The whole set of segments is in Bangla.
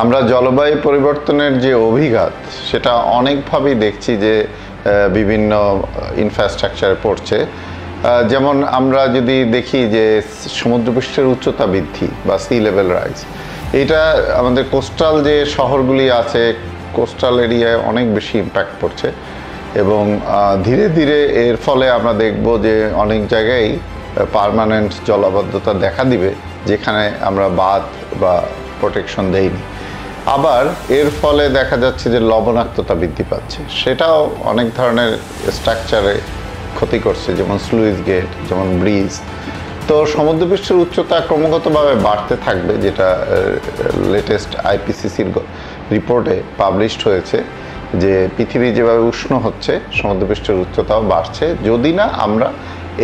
আমরা জলবায়ু পরিবর্তনের যে অভিঘাত সেটা অনেকভাবেই দেখছি যে বিভিন্ন ইনফ্রাস্ট্রাকচারে পড়ছে। যেমন আমরা যদি দেখি যে সমুদ্রপৃষ্ঠের উচ্চতা বৃদ্ধি বা সি লেভেল রাইজ, এটা আমাদের কোস্টাল যে শহরগুলি আছে, কোস্টাল এরিয়ায় অনেক বেশি ইম্প্যাক্ট পড়ছে এবং ধীরে ধীরে এর ফলে আমরা দেখব যে অনেক জায়গায় পার্মানেন্ট জলাবদ্ধতা দেখা দিবে যেখানে আমরা বাঁধ বা প্রোটেকশন দেইনি। আবার এর ফলে দেখা যাচ্ছে যে লবণাক্ততা বৃদ্ধি পাচ্ছে, সেটাও অনেক ধরনের স্ট্রাকচারে ক্ষতি করছে, যেমন স্লুইস গেট, যেমন ব্রিজ। তো সমুদ্রপৃষ্ঠের উচ্চতা ক্রমাগতভাবে বাড়তে থাকবে, যেটা লেটেস্ট আইপিসিসির রিপোর্টে পাবলিশড হয়েছে যে পৃথিবী যেভাবে উষ্ণ হচ্ছে সমুদ্রপৃষ্ঠের উচ্চতাও বাড়ছে, যদি না আমরা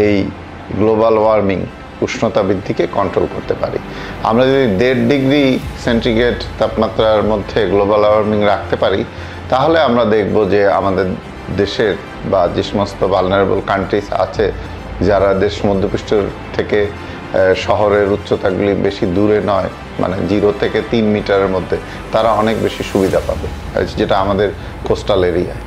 এই গ্লোবাল ওয়ার্মিং উষ্ণতা বৃদ্ধিকে কন্ট্রোল করতে পারি। আমরা যদি 1.5 ডিগ্রি সেন্টিগ্রেড তাপমাত্রার মধ্যে গ্লোবাল ওয়ার্মিং রাখতে পারি, তাহলে আমরা দেখব যে আমাদের দেশের বা যে সমস্ত ভালনারেবল কান্ট্রিজ আছে, যারা দেশ সমুদ্রপৃষ্ঠ থেকে শহরের উচ্চতাগুলি বেশি দূরে নয়, মানে 0 থেকে 3 মিটারের মধ্যে, তারা অনেক বেশি সুবিধা পাবে, যেটা আমাদের কোস্টাল এরিয়ায়।